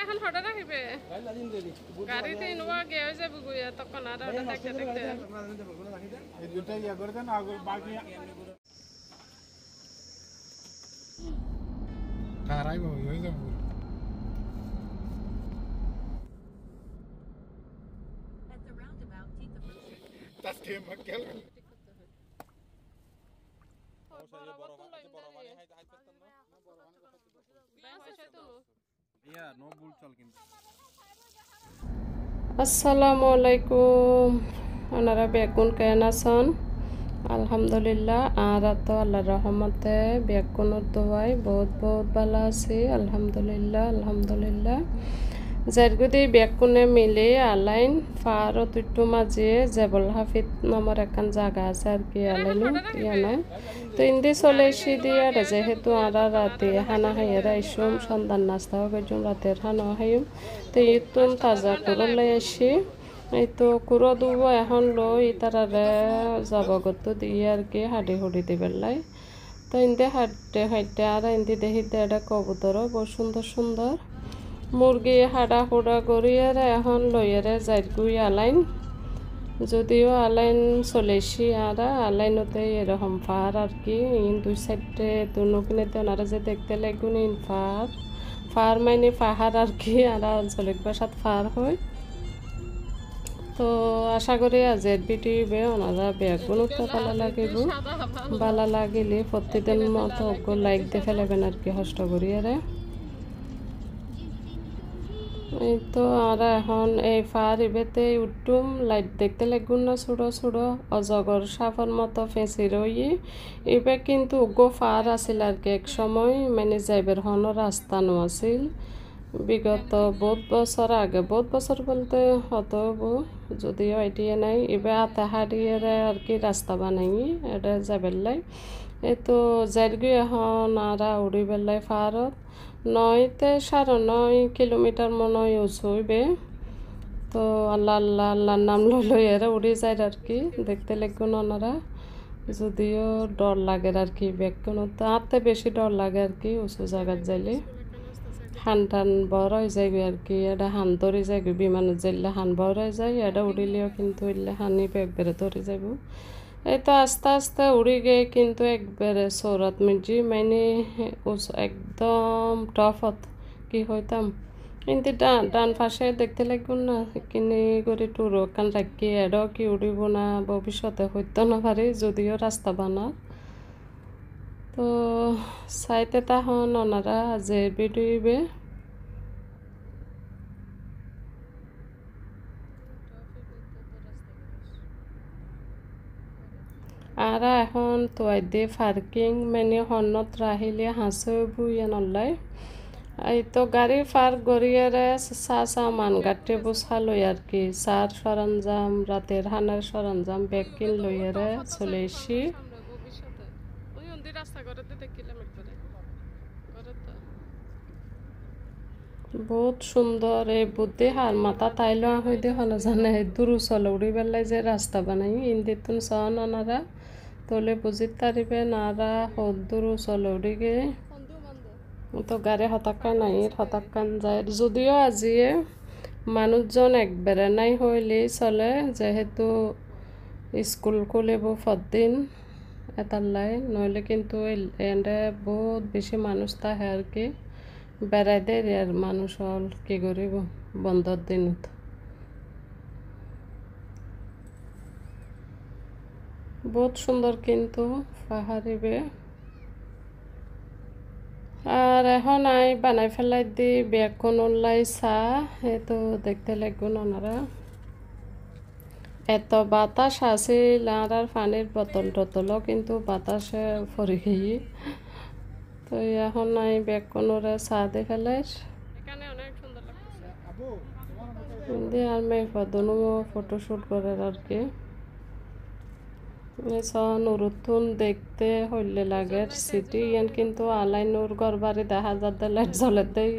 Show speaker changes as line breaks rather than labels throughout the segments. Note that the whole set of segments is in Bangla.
এখন হঠাৎ রাখিবে গাড়িতে ইনোভা গিয়ে হয়ে যাবে গুইয়া তখন আর হঠাৎ দেখতে দেখতে
এই দুটো ইয়া করে দেন আর বাকি কারাই হয়ে যাবে Das Thema gell
আসসালামু আলাইকুম ওনারা বেগুন কেন আছেন আলহামদুলিল্লাহ আর তো আল্লাহর রহমতে বেগুনের দোয়াই বহুত বহুত ভালো আছি আলহামদুলিল্লাহ জারগুদি বেগুনে মিলে আলাইন ফারত একটু মাঝে জেবল হাফিদ নামের একখান জায়গা আছে আর কি আলাইলো ইয়ানে তো ইন্দি চলে এসে দিয়ে যেহেতু আর রাতে হানা হাইয়েরা ইসুম সন্ধান নাস্তা হবে রাতের হানা হাইম তো ইতুন তাজা করে লাই আসি এই তো কুড়ো দুবো এখন লই তারারে যাবগত দিয়ে আর কি হাডি হুডি দিবেন লাই তো ইন্দি হাঁটতে আর ইন্দি দেখি এটা কবুতর বহু সুন্দর মুরগি হাডা হুডা করিয়ার এখন লইয়ারে যাইগুই আলাইন যদিও আলাইন চলেছি আর আলাইনতে এরকম ফার আর কি দুই সাইডে দুনুকিনেতে ওনারা যে দেখতে লাগুন ইন ফার মানে পাহাড় আর কি আর আঞ্চলিক ভাষাত ফার হয় তো আশা করি আজের ভিডিওবে ওনারা বেগুন উঠতে ভালো লাগিলে প্রতিদিন মতো লাইক দিয়ে ফেলাবেন আর কি কষ্ট করিয়ারে এই তো আর এখন এই ফার ইবেতে উঠুম লাইট দেখতে লাগুন না ছোড়ো অজগর সাফর মতো ফেঁসি রই এবার কিন্তু গো ফার আছিল আর কি এক সময় মানে যাইবের হন রাস্তা নো আছিল বিগত বহুত বছর বলতে হতো যদিও আইডিয়া নাই এবার আতা হারিয়ে আর কি রাস্তা বানাই এটা যাবের লাই এই তো যাইগি এখন আর উড়ি বেলাই ফারত 9.5 কিলোমিটার মনে হয় হইবে তো আল্লাহর নাম লই এরা উড়ে যায় আর কি দেখতে লাগুন ওনারা যদিও ডর লাগে আর কি বেগুন তাতে বেশি ডর লাগে আর কি উঁচু জায়গাত যাইলে হান বড় হয়ে যাইবে আর কি এটা হান ধরে যাইবে বিমানত যাইলে হান বড় হয়ে যায় এটা উড়িলেও কিন্তু এলে হানি একবারে ধরে যাইব এই তো আস্তে উড়ি গিয়ে কিন্তু একবারে সৌরত মির্জি মানে একদম টফত কি হইতাম কিন্তু ডান পাশে দেখতে লাগুন না কিনে করে টুরো কান রাখি এডও কি উড়িব না ভবিষ্যতে হইতো না পারে যদিও রাস্তা বানা তো সাইতে তাহন ওনারা যে ভিডিওবে আর এখন তো দিয়ে পার্কিং মানে হন্নত রাহিলে হাসে বুইয়া নলাই এই তো গাড়ি পার্ক গড়িয়ারে চা মান গাটে বসা লই আর কি চার সরঞ্জাম রাতের হানার সরঞ্জাম ব্যাগ কিন লইয়ারে চলে এসি বহুত সুন্দর এই বুদ্ধি হার মাথা তাইলো হইতে হলো জানে দূর চলে উড়ি বেলায় যে রাস্তা বানাই ইন্দিতুন সন ওনারা তোলে বুঝিত তারিবে নারা দূর চলে উড়ি গে তো গাড়ি হতাক্কান নাই হতাক্কান যায় যদিও আজিয়ে মানুষজন একবারে নাই হইলেই চলে যেহেতু স্কুল খুলিব পরদিন এটার লাই নইলে কিন্তু এন্ডে বহুত বেশি মানুষ থাকে আর কি বেড়াই দেয় আর মানুষ হল কি করিব বন্ধর দিনত বহুত সুন্দর কিন্তু পাহাড়িবে আর এখন আই বানাই ফেলাই দি বেগুন উল্লাই চা এই তো দেখতে লাগুন ওনারা এত বাতাস আছিল আর পানির বোতল টতলও কিন্তু বাতাসে পরি গিয়ে তো এখন নাই বেগুনরে চা দিয়ে ফেলাই আর মেয়ে ফদনু ফটোশুট করে আর কি নুরুতুন দেখতে হইলে লাগে সিটি ইয়ান কিন্তু আলাই নূর ঘর বাড়ি দেখা যাতে লাইট জ্বলে দেয়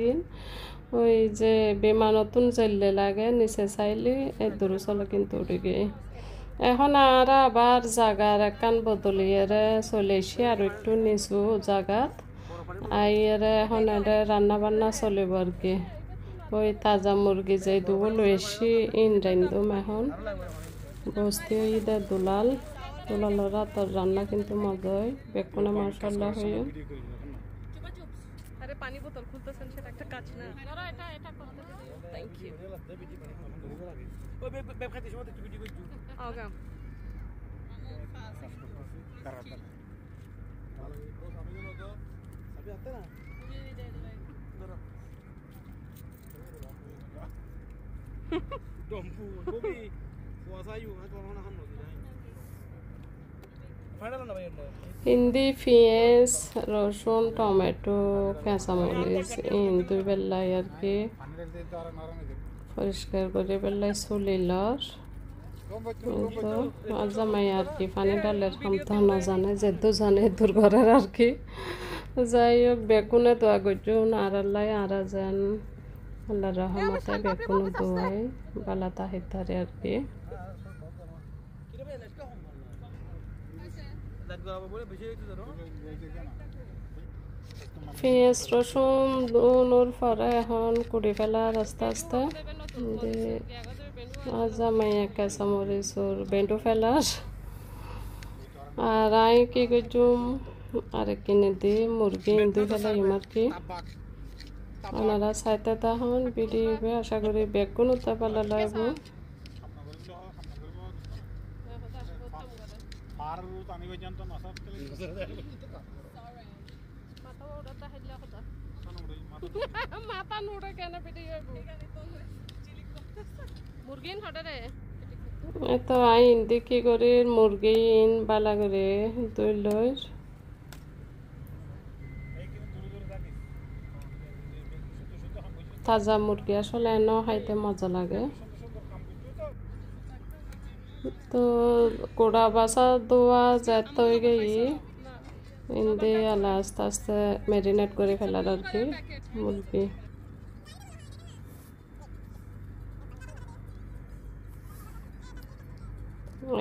ওই যে বিমানতুন জ্বললে লাগে নিচে চাইলে এই দূরে চলে কিন্তু উঠে গিয়ে এখন আর আবার জাগার একখান বদলিয়ে চলে এসে আর একটু নিচু জাগাত আইয়ারে এখন এটা রান্না বান্না চলিব আর কি ওই তাজা মুরগি যাই দুবো লইছি ইন রাইন্দুম এখন বস্তি ঈদের দুলাল রাতের রান্না কিন্তু মজা হয় বেকুনে মাশাআল্লাহ হয়ে
আরে পানি বোতল খুলতেছেন সেটা একটা কাজ না এটা করতে দিও থ্যাংক ইউ ওই ব্যবসায়ী সময় একটু ভিডিও করছো ওকে
Dompu, gobi, puasa yuk, itu orang nak hamil ni. Final na ba yun?
Hindi পেঁয়াজ রসুন টমেটো কাঁচামরিচ ইন দুই বেলায় আর কি পরিষ্কার করে বেলায় চুলিলর কিন্তু জামাই আর কি পানি ডালের খামতা না জানে যেহেতু জানে দূর ঘরের আর কি যাই হোক বেগুনে দোয়া করছুন আর আল্লাহ আর যেন আল্লাহর রহমতে বেগুনে দোয়াই বালা তাহিতারে আর কি পেঁয়াজ রসুন দুনোর পরে এখন কুড়ি ফেলার আস্তে আস্তে জামাই কাঁচামরিচ ওর বেন্টু ফেলার আর আই কি করছুম আরেক কিনে দি মুরগি ইন্দু ফেলাই আর কি ওনারা চাইতে তখন বিড়ি আশা করি বেগুন উঠতে পারলে লাগব মাথা নুড়ে কেন বিড়ি মুরগি হঠাৎ তো আই ইন্দি কি করি মুরগি ইন বালা করে দুই লই তাজা মুরগি আসলে এনে খাইতে মজা লাগে তো কোড়া বাসা দোয়া যেতে হয়ে গেই ইন্দি আলা আস্তে আস্তে ম্যারিনেট করে ফেলার আর কি মুরগি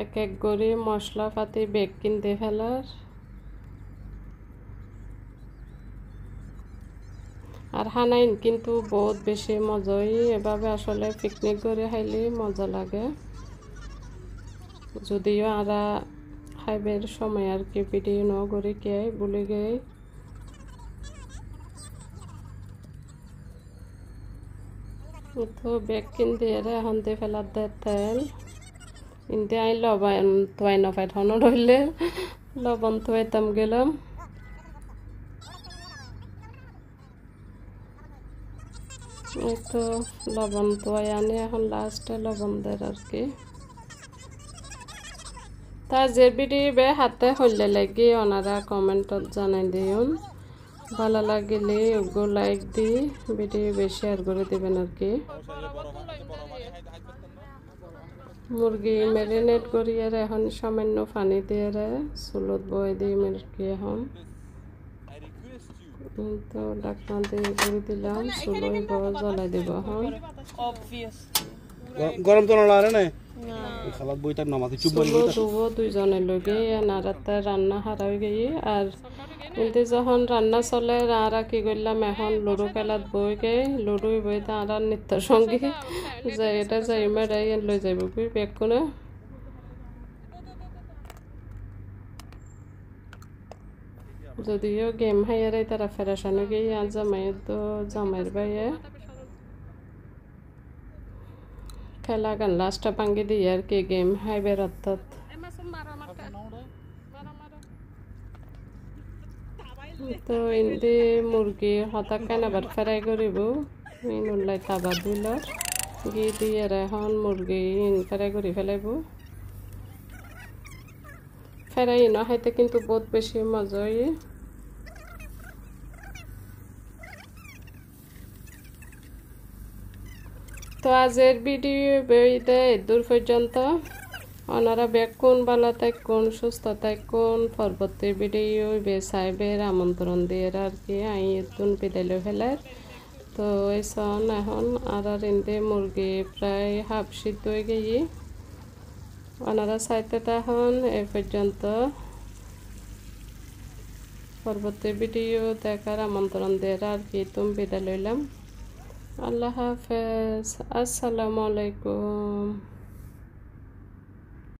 এক এক করে মশলা পাতি বেগ কিনতে ফেলার আর হানাইন কিন্তু বহুত বেশি মজা হয় এভাবে আসলে পিকনিক করে খাইলে মজা লাগে যদিও আরা খাইবের সময় আর কি ভিডিও ন করে কে বলে গে তো বেগ কিনতে এখন দিয়ে ফেলার দে তেল ইনতে আই লবণ তোয়াই নপাই ধন রইলে লবণ তোয়াইতাম গেলাম এই তো লবণ তোয়াই আনি এখন লাস্টে লবণ দের আর কি তা যে ভিডিও বে হাতে হইলে লাগি ওনারা কমেন্টত জানাই দিউন ভালো লাগলে ওগো লাইক দি ভিডিও বেশি শেয়ার করে দিবেন আর কি মুরগি ম্যারিনেট করি আর এখন সামান্য পানি দিয়ে চুলত বই দিই মুরগি এখন তো ডাকনা দিয়ে করে দিলাম চুলোই জ্বলাই দিব এখন
গরম তো না রে খাবার বইটার নামাতে চুপ বলি
দুবো দুইজনের লগে নারাতে রান্না হারাই গিয়ে আর কিন্তু যখন রান্না চলে আরা কি করলাম এখন লুডো খেলাত বই গে লুডোই বই তারা নিত্য সঙ্গী যাই এটা যাই মেরাই লই যাইব কি বেগ কোনে যদিও গেম হাইয়ারাই তারা ফেরাসানো গিয়ে আর জামাইয়ের তো জামাইয়ের বাইয়ে খেলা গান লাস্টটা ভাঙ্গি দিয়ে আর কি গেম হাইবের অর্থাৎ তো ইন্দি মুরগি হতা কেন আবার ফ্রাই করিব ইন উল্লাই তাবা দিলর গি দিয়ে এখন মুরগি ইন ফ্রাই করে ফেলাইব ফ্রাই ইন খাইতে কিন্তু বহুত বেশি মজা হয় তো আজের ভিডিও বেইতে দূর পর্যন্ত ওনারা বেকুন বালা থাকুন সুস্থ থাকুন পরবর্তী ভিডিও চাইবের আমন্ত্রণ দিয়ে আর কি আই তুন বিদায় ফেলার তো এই সন এখন আর ইন্দে মুরগি প্রায় হাফ সিদ্ধ হয়ে গিয়ে ওনারা চাইতে তখন এ পর্যন্ত পরবর্তী ভিডিও দেখার আমন্ত্রণ দিয়ে আর কি তুমি বিদায় লইলাম আল্লাহ হাফেজ, আসসালামু আলাইকুম।